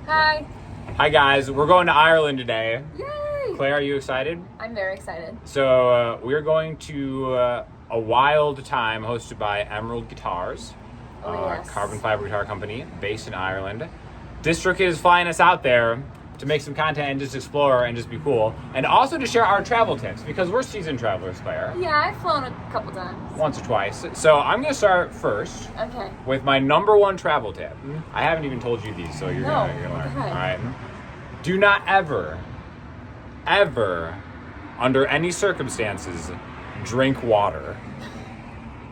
Hi. Hi guys, we're going to Ireland today. Yay! Claire, are you excited? I'm very excited. So we're going to a wild time hosted by Emerald Guitars, Yes. carbon fiber guitar company based in Ireland. DistroKid is flying us out there to make some content and just explore and just be cool. And also to share our travel tips because we're seasoned travelers, Claire. Yeah, I've flown a couple times. Once or twice. So I'm going to start first Okay. with my number one travel tip. I haven't even told you these, so you're gonna learn. Okay. All right. Do not ever, under any circumstances, drink water.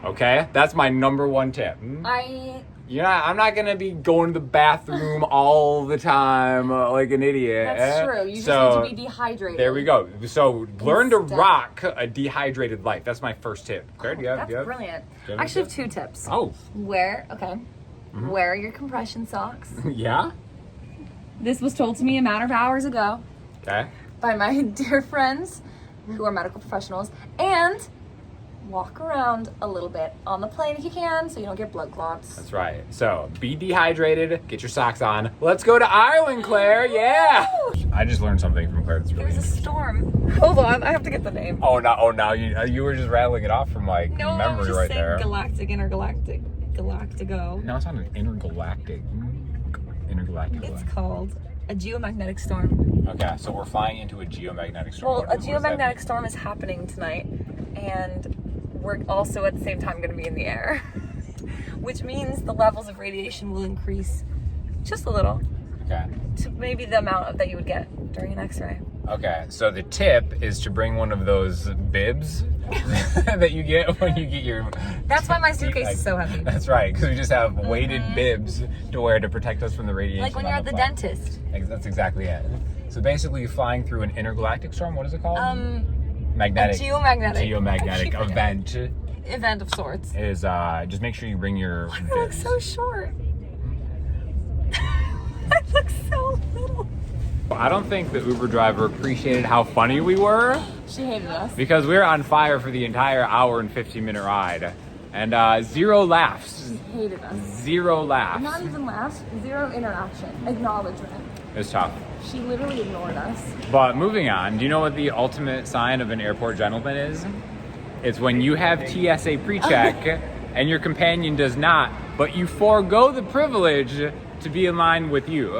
Okay? That's my number one tip. I'm not gonna be going to the bathroom all the time like an idiot. That's true. You just need to be dehydrated. There we go. So learn to rock a dehydrated life. That's my first tip. Claire, do you have? That's brilliant. do you have I actually any have two tips. Oh. Wear your compression socks. Yeah? This was told to me a matter of hours ago Okay. by my dear friends who are medical professionals. And walk around a little bit on the plane if you can so you don't get blood clots. That's right. So be dehydrated, get your socks on. Let's go to Ireland, Claire. Yeah. I just learned something from Claire that's really There's a interesting. storm. Hold on, I have to get the name. Oh, no, you were just rattling it off from like No, memory I was just right saying there. galactic, intergalactic, galactico. No, it's not an intergalactic. It's called a geomagnetic storm. Okay, so we're flying into a geomagnetic storm. Well, a What does that geomagnetic mean? storm is happening tonight, and we're also at the same time going to be in the air, which means the levels of radiation will increase just a little Okay. to maybe the amount that you would get during an X-ray. Okay, so the tip is to bring one of those bibs that you get when you get your... That's why my suitcase is so heavy. That's right, because we just have weighted bibs to wear to protect us from the radiation. Like when you're on at the flight. dentist. That's exactly it. So basically flying through an intergalactic storm, what is it called? A Magnetic. geomagnetic event event of sorts. is just make sure you bring your I look bibs. so short. I look so little. I don't think the Uber driver appreciated how funny we were She hated us. because we were on fire for the entire hour and 15-minute ride. And zero laughs. She hated us. Zero laughs. Not even laughs, zero interaction, acknowledgement. It was tough. She literally ignored us. But moving on, do you know what the ultimate sign of an airport gentleman is? It's when you have TSA pre-check and your companion does not, but you forego the privilege to be in line with you.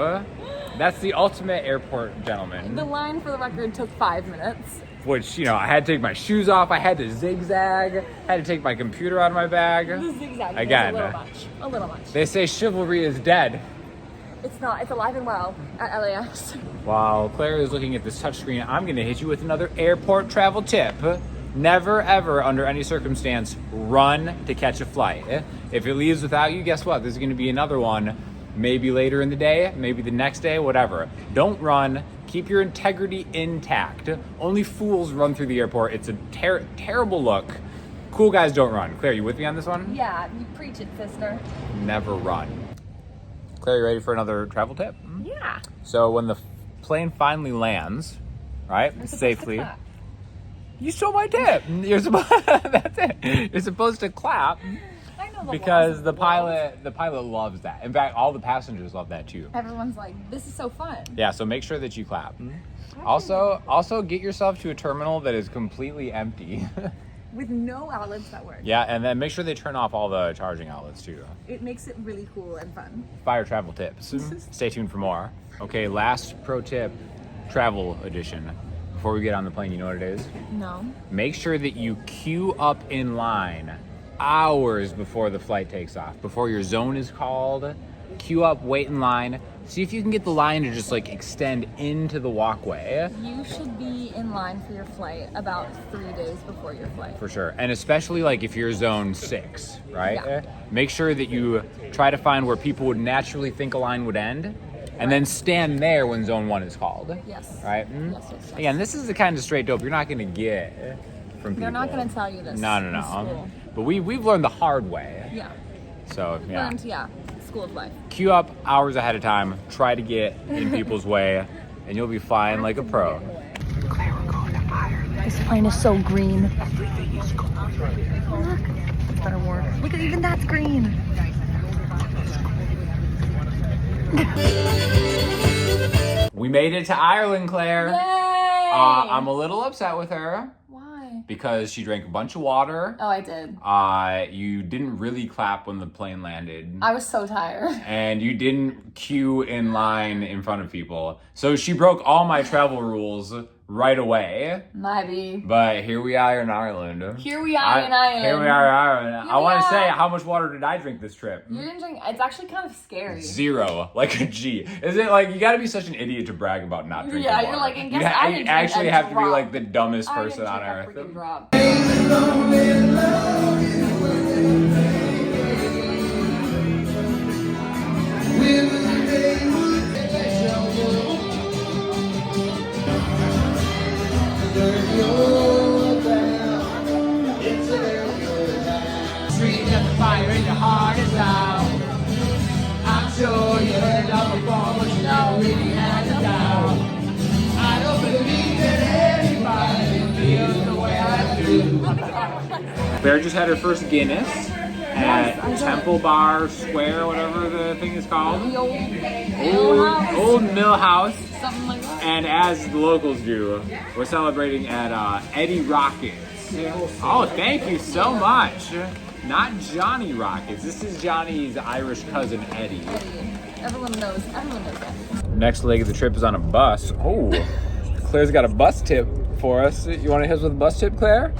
That's the ultimate airport gentleman. The line, for the record, took 5 minutes. Which, I had to take my shoes off, I had to zigzag, had to take my computer out of my bag. The zigzag Again, was a little much. A little much. They say chivalry is dead. It's not. It's alive and well at LAX. While Claire is looking at this touchscreen, I'm going to hit you with another airport travel tip. Never, ever, under any circumstance, run to catch a flight. If it leaves without you, guess what? There's going to be another one, maybe later in the day, maybe the next day, whatever. Don't run. Keep your integrity intact. Only fools run through the airport. It's a terrible look. Cool guys don't run. Claire, you with me on this one? Yeah, you preach it, sister. Never run. Claire, you ready for another travel tip? Yeah. So when the plane finally lands, right, You're supposed safely, to clap. you stole my tip. You're supposed. That's it. You're supposed to clap I know the because laws the of world. pilot loves that. In fact, all the passengers love that too. Everyone's like, this is so fun. Yeah. So make sure that you clap. Also get yourself to a terminal that is completely empty. With no outlets that work. Yeah, and then make sure they turn off all the charging outlets too. It makes it really cool and fun. Fire travel tips. Stay tuned for more. Okay, last pro tip, travel edition. Before we get on the plane, you know what it is? No. Make sure that you queue up in line hours before the flight takes off, before your zone is called. Queue up, wait in line. See if you can get the line to just like extend into the walkway. You should be in line for your flight about 3 days before your flight. For sure. And especially like if you're zone 6, right? Yeah. Make sure that you try to find where people would naturally think a line would end and then stand there when zone 1 is called. Yes. Right? Yes. Again, this is the kind of straight dope you're not going to get from people. They're not going to tell you this. No. in school. But we've learned the hard way. Yeah. So, yeah. Learned, school of life. Queue up hours ahead of time. Try to get in people's way, and you'll be flying like a pro. Claire, we're going to Ireland. This plane is so green. Everything is green. Look. It's better work. Look at even that's green. made it to Ireland, Claire. Yay! I'm a little upset with her. Why? Because she drank a bunch of water. Oh, I did. You didn't really clap when the plane landed. I was so tired. And you didn't queue in line in front of people. So she broke all my travel rules right away. Maybe. But here we are in Ireland. Here we are in Ireland. Here we are in Ireland. I want to say, how much water did I drink this trip? You didn't drink. It's actually kind of scary. 0, like a G. Is it like you got to be such an idiot to brag about not drinking water? Yeah, you're like, and guess you I actually have to be drop. like the dumbest I person didn't on drink a earth. freaking drop. Fire in your heart is out. I'm sure you heard it all before, but you don't really have to doubt. I don't believe that anybody feels the way I do. Claire just had her first Guinness at Temple Bar Square, whatever the thing is called. The Old Mill House. Something like that. And as the locals do, we're celebrating at Eddie Rockets. Oh, thank you so much. Not Johnny Rockets. This is Johnny's Irish cousin, Eddie. Everyone knows that. Next leg of the trip is on a bus. Oh, Claire's got a bus tip for us. You want to hit us with a bus tip, Claire?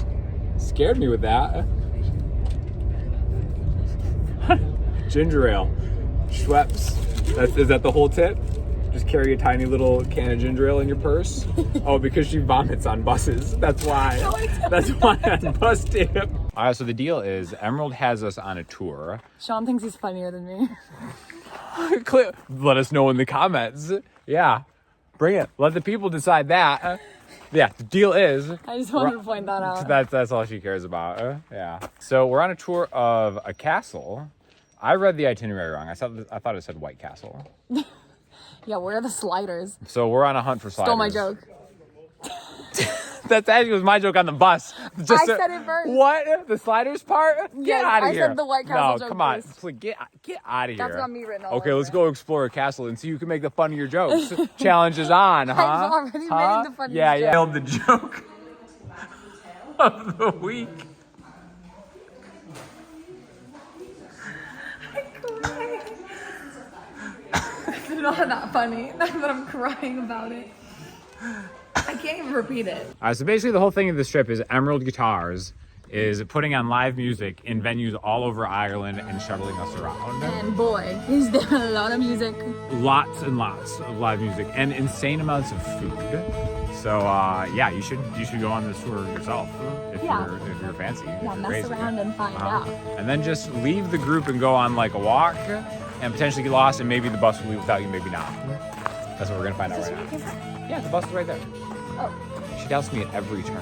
Scared me with that. Ginger ale. Schweppes. Is that the whole tip? Just carry a tiny little can of ginger ale in your purse? Oh, because she vomits on buses. That's why. That's why on bus tip. All right, so the deal is Emerald has us on a tour. Sean thinks he's funnier than me. Let us know in the comments. Yeah, bring it. Let the people decide that. Yeah, the deal is. I just wanted to point that out. That's all she cares about. Yeah. So we're on a tour of a castle. I read the itinerary wrong. I thought it said White Castle. Yeah, where are the sliders? So we're on a hunt for sliders. Stole my joke. That actually was my joke on the bus. I said it first. What? The sliders part? Get out of I here. said the White Castle joke come on. first. Please, get out of here. That's got me written all Okay, over let's it. go explore a castle and see who can make the funnier jokes. Challenge is on, huh? I've already made the funniest Yeah, joke. nailed the joke of the week. It's not that funny, but I'm crying about it. I can't even repeat it. All right, so basically the whole thing of this trip is Emerald Guitars is putting on live music in venues all over Ireland and shuttling us around. And boy, is there a lot of music. Lots and lots of live music and insane amounts of food. So yeah, you should go on this tour yourself if you're fancy. Yeah, mess crazy. around and find out. And then just leave the group and go on like a walk and potentially get lost, and maybe the bus will leave without you, maybe not. That's what we're gonna find out right now. Yeah, the bus is right there. Oh. She doubts me at every turn.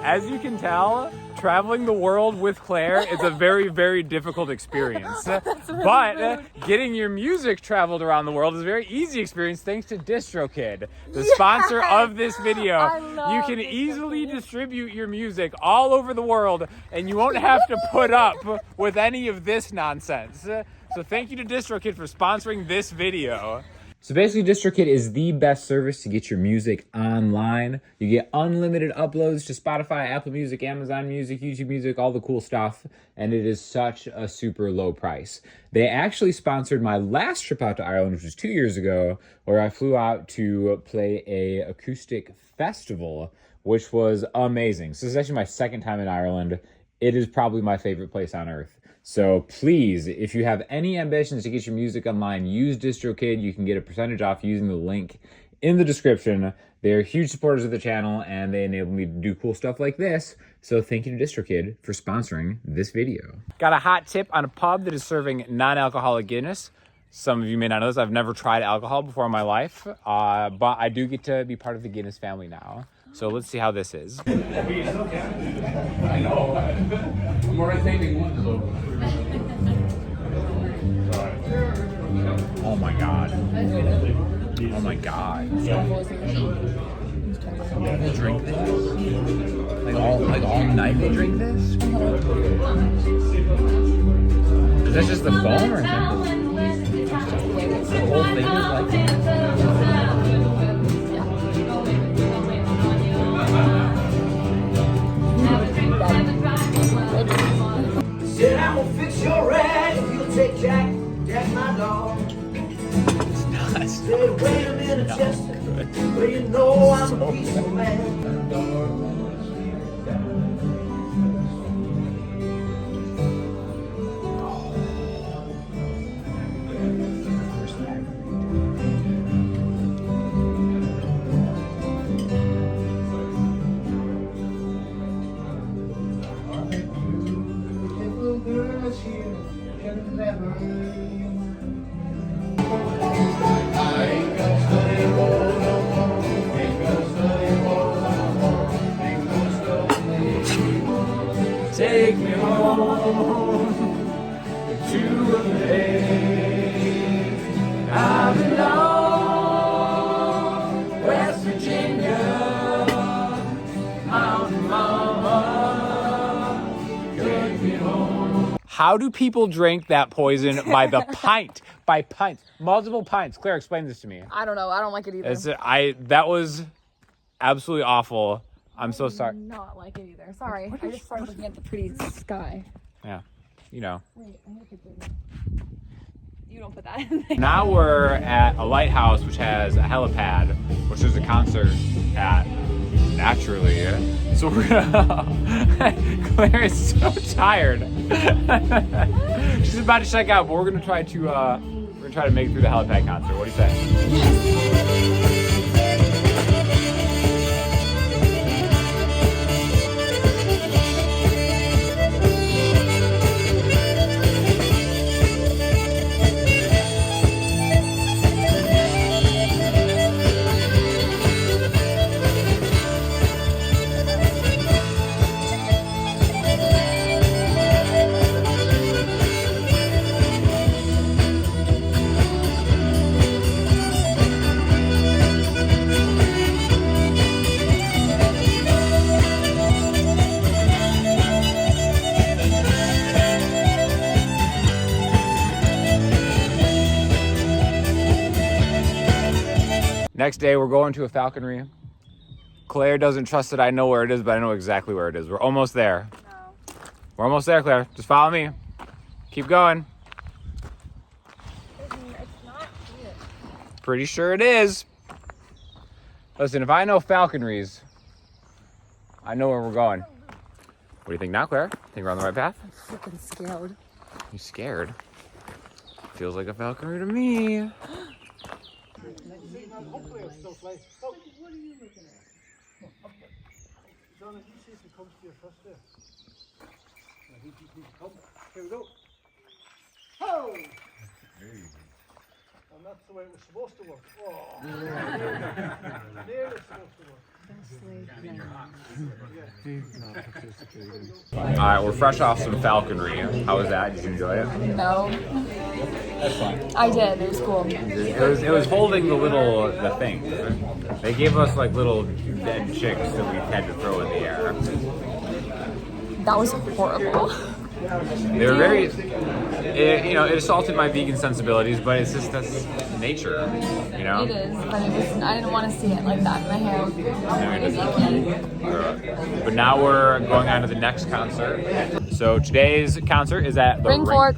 As you can tell, traveling the world with Claire is a very, very difficult experience. But getting your music traveled around the world is a very easy experience thanks to DistroKid, the sponsor of this video. You can easily distribute your music all over the world and you won't have to put up with any of this nonsense. So thank you to DistroKid for sponsoring this video. So basically, DistroKid is the best service to get your music online. You get unlimited uploads to Spotify, Apple Music, Amazon Music, YouTube Music, all the cool stuff. And it is such a super low price. They actually sponsored my last trip out to Ireland, which was 2 years ago, where I flew out to play a acoustic festival, which was amazing. So this is actually my second time in Ireland. It is probably my favorite place on earth. So please, if you have any ambitions to get your music online, use DistroKid. You can get a percentage off using the link in the description. They're huge supporters of the channel and they enable me to do cool stuff like this. So thank you to DistroKid for sponsoring this video. Got a hot tip on a pub that is serving non-alcoholic Guinness. Some of you may not know this. I've never tried alcohol before in my life, but I do get to be part of the Guinness family now. So let's see how this is. I know. I'm already taking one, so. Oh my god. Oh my god. People drink this? Like all night they drink this? Is that just the foam or something? The whole thing is like that? Said, wait a minute, Chester. Well, you know I'm a peaceful man. Take me home to a place I belong, West Virginia, Mountain Mama, take me home. How do people drink that poison by the pint? By pints, multiple pints. Claire, explain this to me. I don't know. I don't like it either. That was absolutely awful. I'm so sorry. Not like it either. Sorry. I just started looking at the pretty sky. Yeah, you know. Wait, I'm gonna put this. You don't put that in there. Now we're at a lighthouse which has a helipad, which there's a concert at naturally. So we're gonna. Claire is so tired. She's about to check out, but we're gonna try to make it through the helipad concert. What do you say? Next day, we're going to a falconry. Claire doesn't trust that I know where it is, but I know exactly where it is. We're almost there. No. We're almost there, Claire. Just follow me. Keep going. It's not here. Pretty sure it is. Listen, if I know falconries, I know where we're going. What do you think now, Claire? Think we're on the right path? I'm freaking scared. You scared? Feels like a falconry to me. Hopefully it'll still fly. Oh, what are you looking at? John, if you see if he comes to you first there. No, he just needs to come. Here we go. Ho! And that's the way it was supposed to work. Oh! Nearly supposed to work. Alright, we're fresh off some falconry. How was that? Did you enjoy it? No. That's fine. I did. It was cool. It was holding the thing. They gave us like little dead chicks that we had to throw in the air. That was horrible. They were very, it assaulted my vegan sensibilities, but it's just, that's nature, you know? It is, but I didn't want to see it like that. My hair is icky. But now we're going on to the next concert. So today's concert is at the Ring Fort.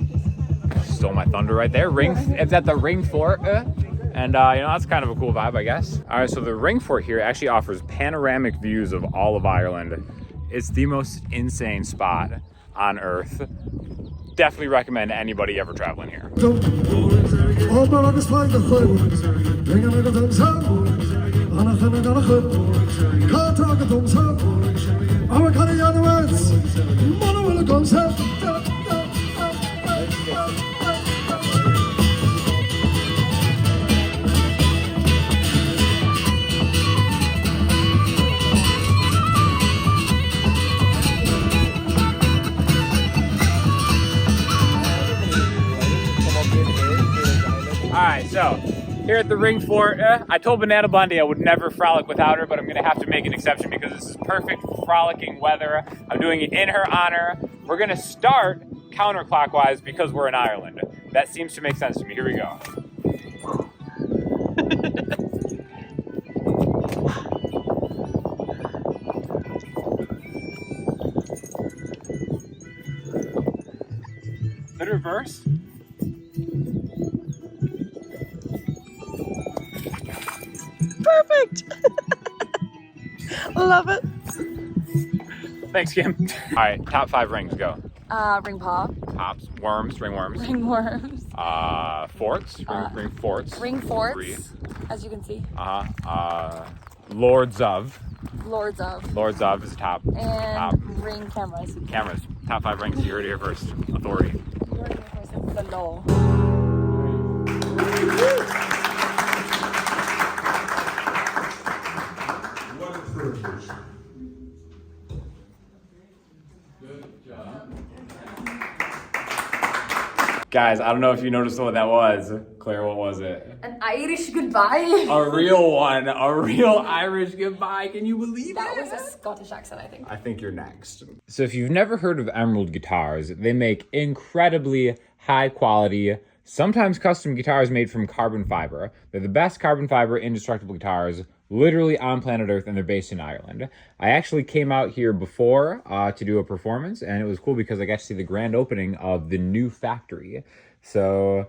Stole my thunder right there. It's at the Ring Fort. And, that's kind of a cool vibe, I guess. All right, so the Ring Fort here actually offers panoramic views of all of Ireland. It's the most insane spot on earth. Definitely recommend anybody ever traveling here. Alright, so here at the Ring Fort, I told Banana Bundy I would never frolic without her, but I'm going to have to make an exception because this is perfect frolicking weather. I'm doing it in her honor. We're going to start counterclockwise because we're in Ireland. That seems to make sense to me. Here we go. Is it reverse? perfect. Love it. Thanks, Kim. All right, top 5 rings, go. Ring paw. Tops, worms, ringworms. Ringworms. Forts, ring forts. Ring forts, 3. as you can see. Lords of. Lords of. Lords of is top. And ring cameras. Cameras. Top 5 rings. You heard it here first. Authority. You heard it here first. It's the law. Guys, I don't know if you noticed what that was. Claire, what was it? An Irish goodbye. A real one. A real Irish goodbye. Can you believe That it? was a Scottish accent, I think. I think you're next. So if you've never heard of Emerald guitars, they make incredibly high quality, sometimes custom guitars made from carbon fiber. They're the best carbon fiber indestructible guitars literally on planet Earth, and they're based in Ireland. I actually came out here before to do a performance, and it was cool because I got to see the grand opening of the new factory. So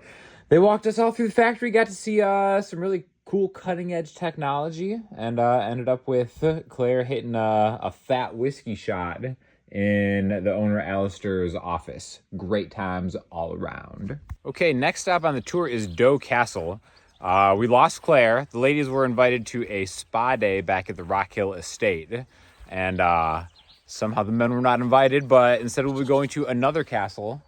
they walked us all through the factory, got to see some really cool cutting edge technology, and ended up with Claire hitting a fat whiskey shot in the owner Alistair's office. Great times all around. Okay, next stop on the tour is Doe Castle. We lost Claire. The ladies were invited to a spa day back at the Rock Hill Estate. And somehow the men were not invited, but instead we'll be going to another castle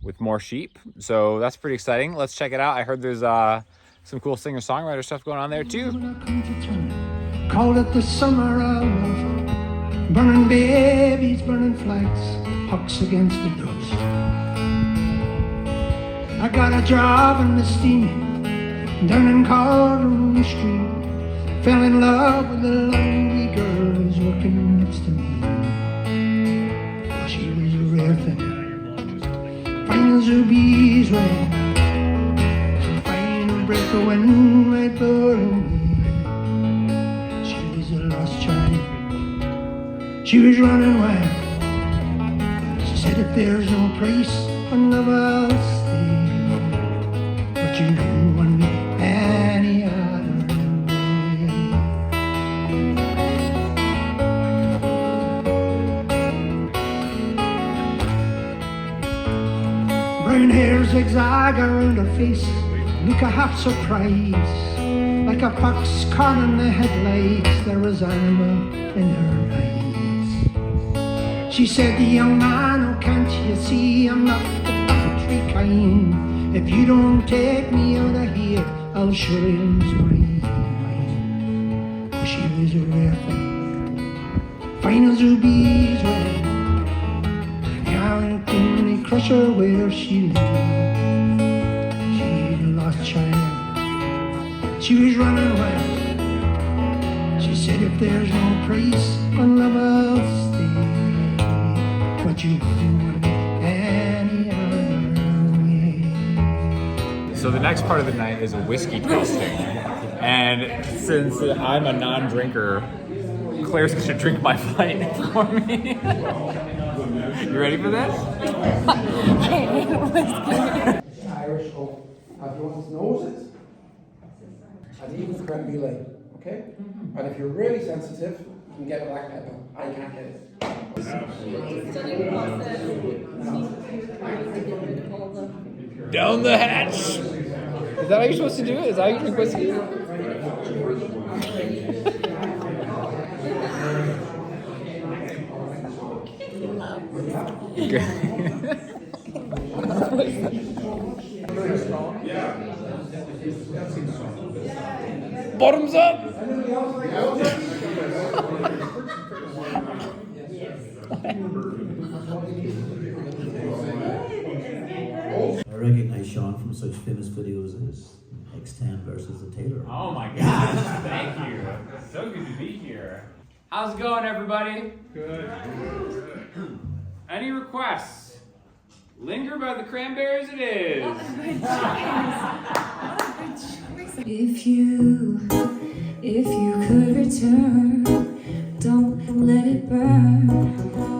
with more sheep. So that's pretty exciting. Let's check it out. I heard there's some cool singer-songwriter stuff going on there too. Called it the summer of burning babies, burning flags, hucks against the dust. I got a job in the steam down in Cardinal Street. Fell in love with a lonely girl who's working next to me. Well, she was a rare thing, fine as rubies red, fine breath of wind right blowing me. She was a lost child, she was running wild. She said if there's no place on love I'll stay, but you know one me any other way. Brown hair zigzag around her face, look a half surprise, like a fox caught in the headlights. There was animal in her eyes. She said, the young man, oh can't you see I'm not the puppetry kind. If you don't take me out of here, I'll surely lose my mind. Oh, she was a rare thing, fine as rubies red. Can't only crush her where she lived. She's a lost child, she was running wild. She said if there's no price on love I'll stay, but you wouldn't want me any other way. So the next part of the night is a whiskey tasting. And since I'm a non-drinker, Claire's gonna drink my flight for me. You ready for this? Irish hope. If you want to nose it, and even creme brulee, okay? And if you're really sensitive, you can get black pepper. I can't get it. Down the hatch! Is that how you're supposed to do it? Is that how you drink whiskey? Bottoms up! I recognize Sean from such famous videos as X10 versus the Taylor. Oh my gosh, thank you. So good to be here. How's it going, everybody? Good. Any requests? Linger by the Cranberries it is. If you could return, don't let it burn,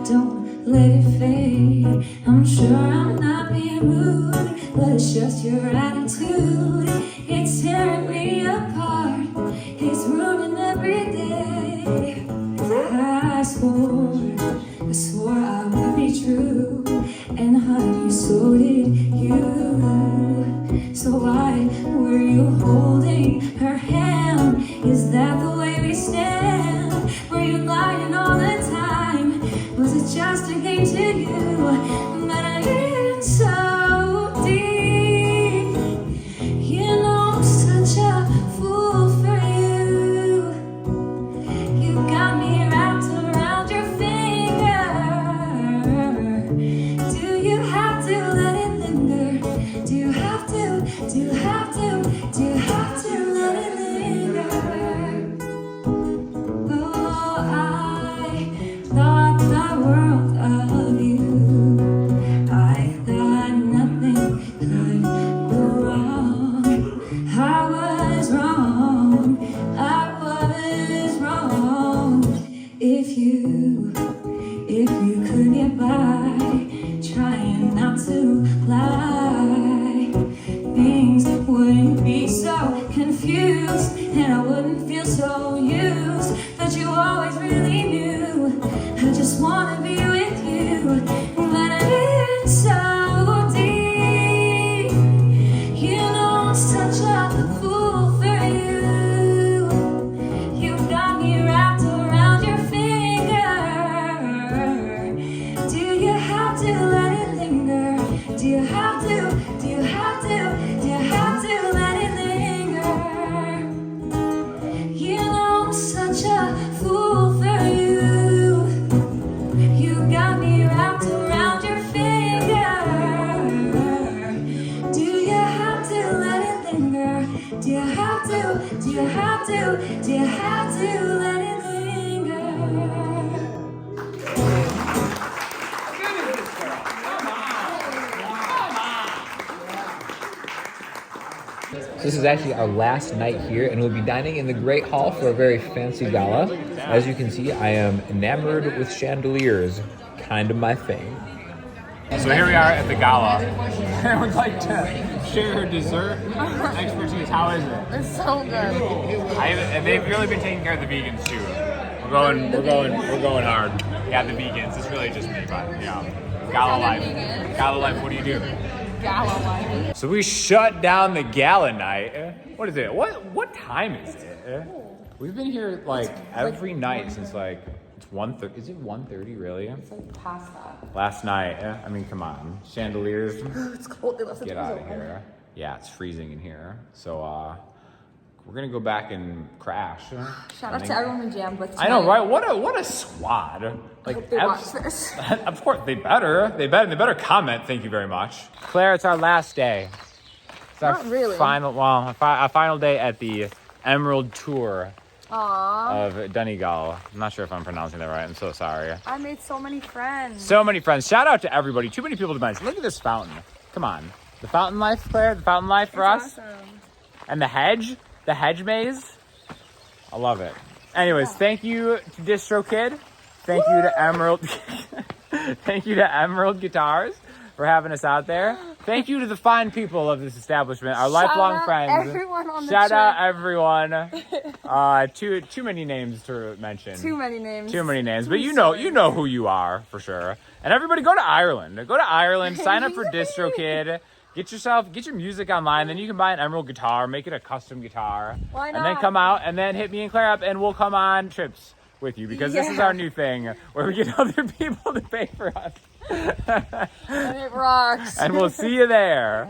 don't let it fade. I'm sure I'm not being rude, but it's just your attitude. It's tearing me apart. confused, and I wouldn't feel so used that you always really knew. I just wanna be with you, but it's so deep. You know I'm such a fool for you. You got me wrapped around your finger. Do you have to let it linger? Do you have to? Do you have to? Do you have to let it linger? You know I'm such a fool for you. You got me wrapped around your finger. Do you have to let it linger? Do you have to? Do you have to? Do you have to let it linger? This is actually our last night here, and we'll be dining in the Great Hall for a very fancy gala. As you can see, I am enamored with chandeliers, kind of my thing. So here we are at the gala. I would like to share her dessert expertise. How is it? It's so good. They've really been taking care of the vegans too. We're going hard. Yeah, the vegans. It's really just me, but Gala life. Gala life. What do you do? Gala life. So we shut down the gala night. What is it? What time is it? We've been here like every night since like it's 1:30. Is it 1:30 really? It's like past that. Last night. I mean, come on, chandeliers. It's cold. They left the Get doors out of open. here. Yeah, it's freezing in here. So we're gonna go back and crash. Shout out to everyone we jammed with I know, tonight. right? What a squad. Like, hope they watch this. Of course, they better comment. Thank you very much, Claire. It's our last day. It's our Not really. Our final day at the Emerald Tour Aww. of Donegal. I'm not sure if I'm pronouncing that right. I'm so sorry. I made so many friends. So many friends. Shout out to everybody. Too many people to mention. Look at this fountain. Come on, the fountain life, Claire. The fountain life for us. Awesome. And the hedge maze. I love it. Anyways, thank you to DistroKid. Thank you to Emerald. Thank you to Emerald Guitars for having us out there. Thank you to the fine people of this establishment, our lifelong out friends. everyone on the Shout out trip. everyone. Too many names to mention. Too many names. Too many names, but you know who you are for sure. And everybody, go to Ireland. Go to Ireland. Sign up for DistroKid. Get your music online. Then you can buy an Emerald guitar, make it a custom guitar, Why and then not? come out and then hit me and Claire up, and we'll come on trips with you because this is Yeah. our new thing where we get other people to pay for us. And it rocks. And we'll see you there.